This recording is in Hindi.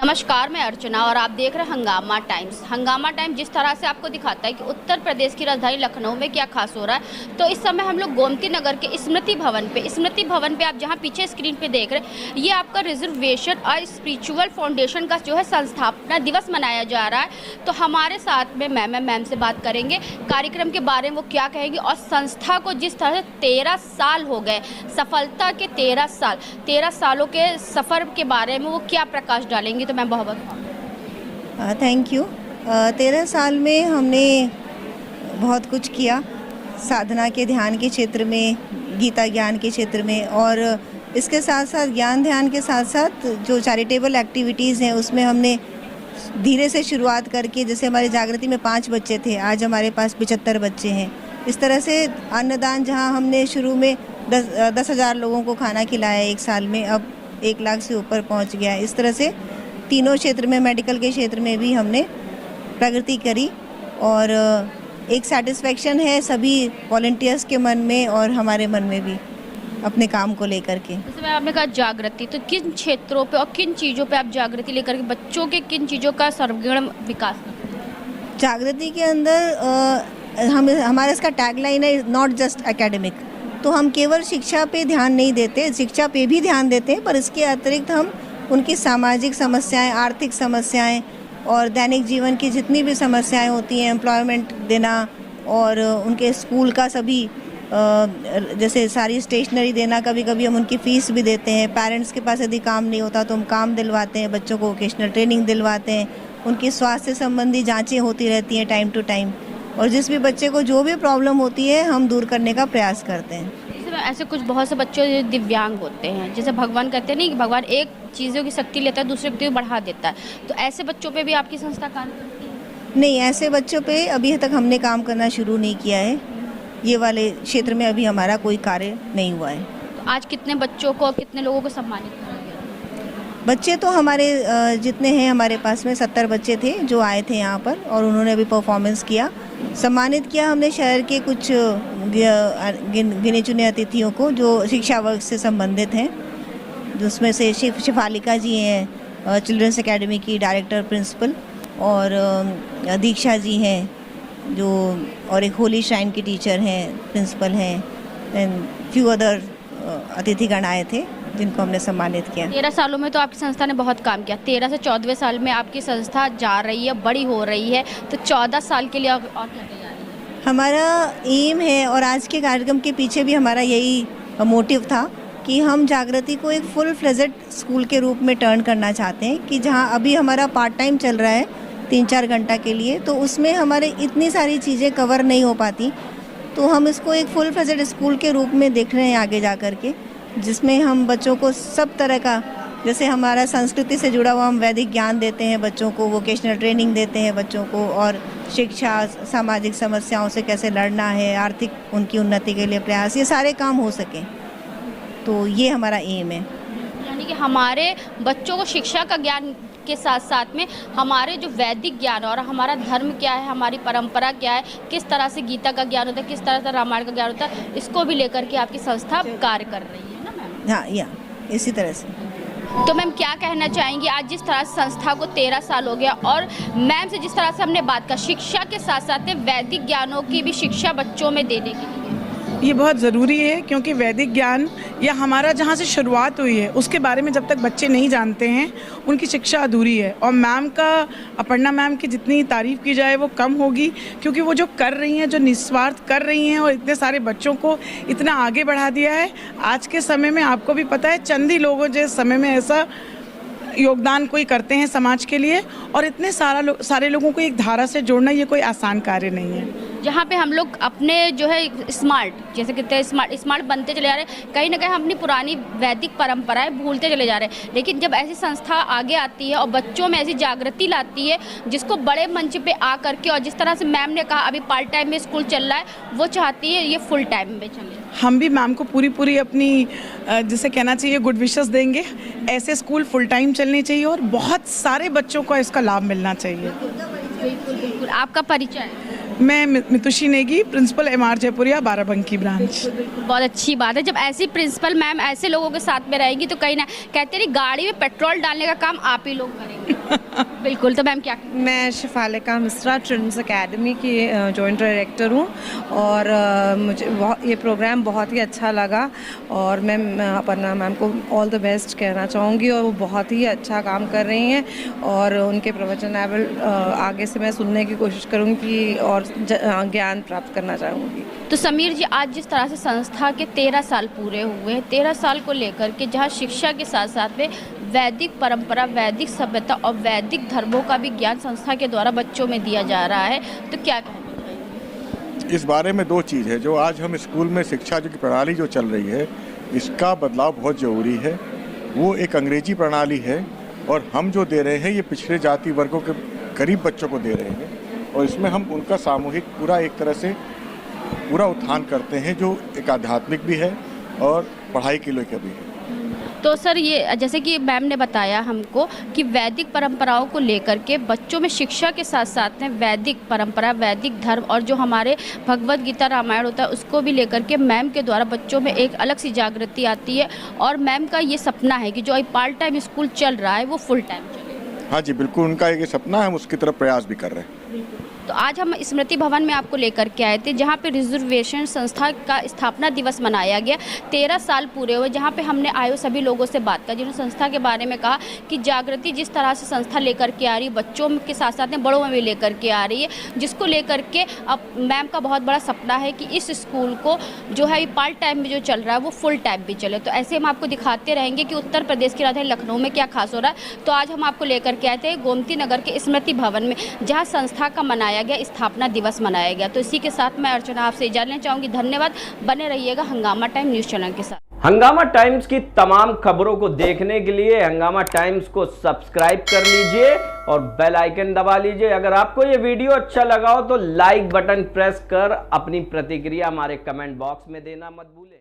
नमस्कार, मैं अर्चना और आप देख रहे हैं हंगामा टाइम्स। हंगामा टाइम्स जिस तरह से आपको दिखाता है कि उत्तर प्रदेश की राजधानी लखनऊ में क्या खास हो रहा है, तो इस समय हम लोग गोमती नगर के स्मृति भवन पे आप जहां पीछे स्क्रीन पे देख रहे हैं, ये आपका रिजर्वेशन और स्पिरिचुअल फाउंडेशन का जो है संस्थापना दिवस मनाया जा रहा है। तो हमारे साथ में मैम से बात करेंगे, कार्यक्रम के बारे में वो क्या कहेंगे और संस्था को जिस तरह से 13 साल हो गए, सफलता के 13 सालों के सफ़र के बारे में वो क्या प्रकाश डालेंगे। तो मैं बहुत थैंक यू। 13 साल में हमने बहुत कुछ किया, साधना के ध्यान के क्षेत्र में, गीता ज्ञान के क्षेत्र में, और इसके साथ साथ ज्ञान ध्यान के साथ साथ जो चैरिटेबल एक्टिविटीज़ हैं उसमें हमने धीरे से शुरुआत करके, जैसे हमारे जागृति में 5 बच्चे थे, आज हमारे पास 75 बच्चे हैं। इस तरह से अन्नदान, जहां हमने शुरू में 10,000 लोगों को खाना खिलाया एक साल में, अब 1 लाख से ऊपर पहुंच गया। इस तरह से तीनों क्षेत्र में, मेडिकल के क्षेत्र में भी हमने प्रगति करी और एक सेटिस्फेक्शन है सभी वॉलंटियर्स के मन में और हमारे मन में भी अपने काम को लेकर के। जैसे मैं आपने कहा जागृति, तो किन क्षेत्रों पे और किन चीज़ों पे आप जागृति लेकर के बच्चों के किन चीज़ों का सर्वगुण विकास करते हैं? जागृति के अंदर हमारा इसका टैगलाइन है नॉट जस्ट एकेडमिक। तो हम केवल शिक्षा पे ध्यान नहीं देते, शिक्षा पे भी ध्यान देते हैं, पर इसके अतिरिक्त हम उनकी सामाजिक समस्याएं, आर्थिक समस्याएं और दैनिक जीवन की जितनी भी समस्याएं होती हैं, एम्प्लॉयमेंट देना और उनके स्कूल का सभी जैसे सारी स्टेशनरी देना, कभी कभी हम उनकी फ़ीस भी देते हैं। पेरेंट्स के पास यदि काम नहीं होता तो हम काम दिलवाते हैं, बच्चों को वोकेशनल ट्रेनिंग दिलवाते हैं, उनकी स्वास्थ्य संबंधी जाँचें होती रहती हैं टाइम टू टाइम, और जिस भी बच्चे को जो भी प्रॉब्लम होती है हम दूर करने का प्रयास करते हैं। ऐसे कुछ बहुत से बच्चे जो दिव्यांग होते हैं, जैसे भगवान कहते हैं नहीं कि भगवान एक चीज़ों की शक्ति लेता है, दूसरे व्यक्ति को बढ़ा देता है, तो ऐसे बच्चों पे भी आपकी संस्था काम करती है? नहीं, ऐसे बच्चों पे अभी तक हमने काम करना शुरू नहीं किया है। ये वाले क्षेत्र में अभी हमारा कोई कार्य नहीं हुआ है। तो आज कितने बच्चों को, कितने लोगों को सम्मानित किया गया? बच्चे तो हमारे जितने हैं, हमारे पास में 70 बच्चे थे जो आए थे यहाँ पर और उन्होंने अभी परफॉर्मेंस किया। सम्मानित किया हमने शहर के कुछ गिने चुने अतिथियों को जो शिक्षा वर्ग से संबंधित हैं, जिसमें से शिफालिका जी हैं, चिल्ड्रंस एकेडमी की डायरेक्टर प्रिंसिपल, और दीक्षा जी हैं जो, और एक होली श्राइन की टीचर हैं, प्रिंसिपल हैं, एंड फ्यू अदर अतिथिगण आए थे जिनको हमने सम्मानित किया। 13 सालों में तो आपकी संस्था ने बहुत काम किया। 13 से 14वें साल में आपकी संस्था जा रही है, बड़ी हो रही है, तो 14 साल के लिए और क्या तैयारी है? हमारा एम है, और आज के कार्यक्रम के पीछे भी हमारा यही मोटिव था कि हम जागृति को एक फुल फ्लेजेड स्कूल के रूप में टर्न करना चाहते हैं, कि जहां अभी हमारा पार्ट टाइम चल रहा है 3-4 घंटा के लिए, तो उसमें हमारे इतनी सारी चीज़ें कवर नहीं हो पाती, तो हम इसको एक फुल फ्लेजेड स्कूल के रूप में देख रहे हैं आगे जा कर के, जिसमें हम बच्चों को सब तरह का, जैसे हमारा संस्कृति से जुड़ा हुआ हम वैदिक ज्ञान देते हैं बच्चों को, वोकेशनल ट्रेनिंग देते हैं बच्चों को, और शिक्षा, सामाजिक समस्याओं से कैसे लड़ना है, आर्थिक उनकी उन्नति के लिए प्रयास, ये सारे काम हो सकें, तो ये हमारा एम है। यानी कि हमारे बच्चों को शिक्षा का ज्ञान के साथ साथ में हमारे जो वैदिक ज्ञान और हमारा धर्म क्या है, हमारी परंपरा क्या है, किस तरह से गीता का ज्ञान होता है, किस तरह से रामायण का ज्ञान होता है, इसको भी लेकर के आपकी संस्था कार्य कर रही है ना मैम? हाँ, या इसी तरह से। तो मैम क्या कहना चाहेंगी, आज जिस तरह से संस्था को 13 साल हो गया और मैम से जिस तरह से हमने बात कर, शिक्षा के साथ साथ वैदिक ज्ञानों की भी शिक्षा बच्चों में देने के लिए, ये बहुत ज़रूरी है, क्योंकि वैदिक ज्ञान या हमारा जहाँ से शुरुआत हुई है उसके बारे में जब तक बच्चे नहीं जानते हैं उनकी शिक्षा अधूरी है। और मैम का, अपर्णा मैम की जितनी तारीफ़ की जाए वो कम होगी, क्योंकि वो जो कर रही हैं, जो निस्वार्थ कर रही हैं और इतने सारे बच्चों को इतना आगे बढ़ा दिया है। आज के समय में आपको भी पता है, चंद ही लोगों जो समय में ऐसा योगदान कोई करते हैं समाज के लिए, और इतने सारे लोगों को एक धारा से जोड़ना ये कोई आसान कार्य नहीं है। जहाँ पे हम लोग अपने जो है स्मार्ट, जैसे कहते हैं स्मार्ट बनते चले जा रहे हैं, कहीं ना कहीं हम अपनी पुरानी वैदिक परंपराएं भूलते चले जा रहे हैं। लेकिन जब ऐसी संस्था आगे आती है और बच्चों में ऐसी जागृति लाती है, जिसको बड़े मंच पे आ करके, और जिस तरह से मैम ने कहा अभी पार्ट टाइम में स्कूल चल रहा है, वो चाहती है ये फुल टाइम में चले। हम भी मैम को पूरी अपनी जिसे कहना चाहिए गुड विशेस देंगे। ऐसे स्कूल फुल टाइम चलने चाहिए और बहुत सारे बच्चों को इसका लाभ मिलना चाहिए। बिल्कुल। आपका परिचय? मैं Mitushi Negi, principal MR Jaipuria, Barabanki branch. बहुत अच्छी बात है, जब ऐसी प्रिंसिपल मैम ऐसे लोगों के साथ में रहेंगी तो कहीं ना कहते नहीं गाड़ी में पेट्रोल डालने का काम आप ही लोग करेंगे। बिल्कुल, तो मैम क्या मैं शिफालिका मिश्रा ट्रिम्स एकेडमी की जॉइंट डायरेक्टर हूँ और मुझे ये प्रोग्राम बहुत ही अच्छा लगा और मैं अपर्णा मैम को ऑल द बेस्ट कहना चाहूँगी और वो बहुत ही अच्छा काम कर रही हैं और उनके प्रवचन आगे से मैं सुनने की कोशिश करूँगी और ज्ञान प्राप्त करना चाहूँगी। तो समीर जी, आज जिस तरह से संस्था के 13 साल पूरे हुए हैं, 13 साल को लेकर के जहाँ शिक्षा के साथ साथ में वैदिक परंपरा, वैदिक सभ्यता और वैदिक धर्मों का भी ज्ञान संस्था के द्वारा बच्चों में दिया जा रहा है, तो क्या कहेंगे? इस बारे में दो चीज़ है। जो आज हम स्कूल में शिक्षा जो की प्रणाली जो चल रही है, इसका बदलाव बहुत ज़रूरी है। वो एक अंग्रेजी प्रणाली है और हम जो दे रहे हैं ये पिछड़े जाति वर्गों के गरीब बच्चों को दे रहे हैं और इसमें हम उनका सामूहिक पूरा एक तरह से पूरा उत्थान करते हैं, जो एक आध्यात्मिक भी है और पढ़ाई के लिए भी है। तो सर, ये जैसे कि मैम ने बताया हमको कि वैदिक परंपराओं को लेकर के बच्चों में शिक्षा के साथ साथ में वैदिक परंपरा, वैदिक धर्म और जो हमारे भगवत गीता रामायण होता है उसको भी लेकर के मैम के द्वारा बच्चों में एक अलग सी जागृति आती है और मैम का ये सपना है कि जो पार्ट टाइम स्कूल चल रहा है वो फुल टाइम चले। हाँ जी, बिल्कुल, उनका एक सपना है, हम उसकी तरफ प्रयास भी कर रहे हैं। तो आज हम स्मृति भवन में आपको लेकर के आए थे, जहाँ पे रिजर्वेशन संस्था का स्थापना दिवस मनाया गया। 13 साल पूरे हुए, जहाँ पे हमने आए सभी लोगों से बात की जिन्होंने संस्था के बारे में कहा कि जागृति जिस तरह से संस्था लेकर के आ रही है, बच्चों के साथ साथ में बड़ों में भी लेकर के आ रही है, जिसको लेकर के अब मैम का बहुत बड़ा सपना है कि इस स्कूल को जो है पार्ट टाइम में जो चल रहा है वो फुल टाइम भी चले। तो ऐसे हम आपको दिखाते रहेंगे कि उत्तर प्रदेश की राजधानी लखनऊ में क्या खास हो रहा है। तो आज हम आपको लेकर के आए थे गोमती नगर के स्मृति भवन में, जहाँ संस्था का मनाया गया, स्थापना दिवस मनाया गया। तो इसी के साथ मैं अर्चना आपसे इजाजत लेना चाहूंगी। धन्यवाद, बने रहिएगा हंगामा टाइम न्यूज चैनल के साथ। हंगामा टाइम्स की तमाम खबरों को देखने के लिए हंगामा टाइम्स को सब्सक्राइब कर लीजिए और बेल आइकन दबा लीजिए। अगर आपको ये वीडियो अच्छा लगा हो तो लाइक बटन प्रेस कर अपनी प्रतिक्रिया हमारे कमेंट बॉक्स में देना मत भूलें।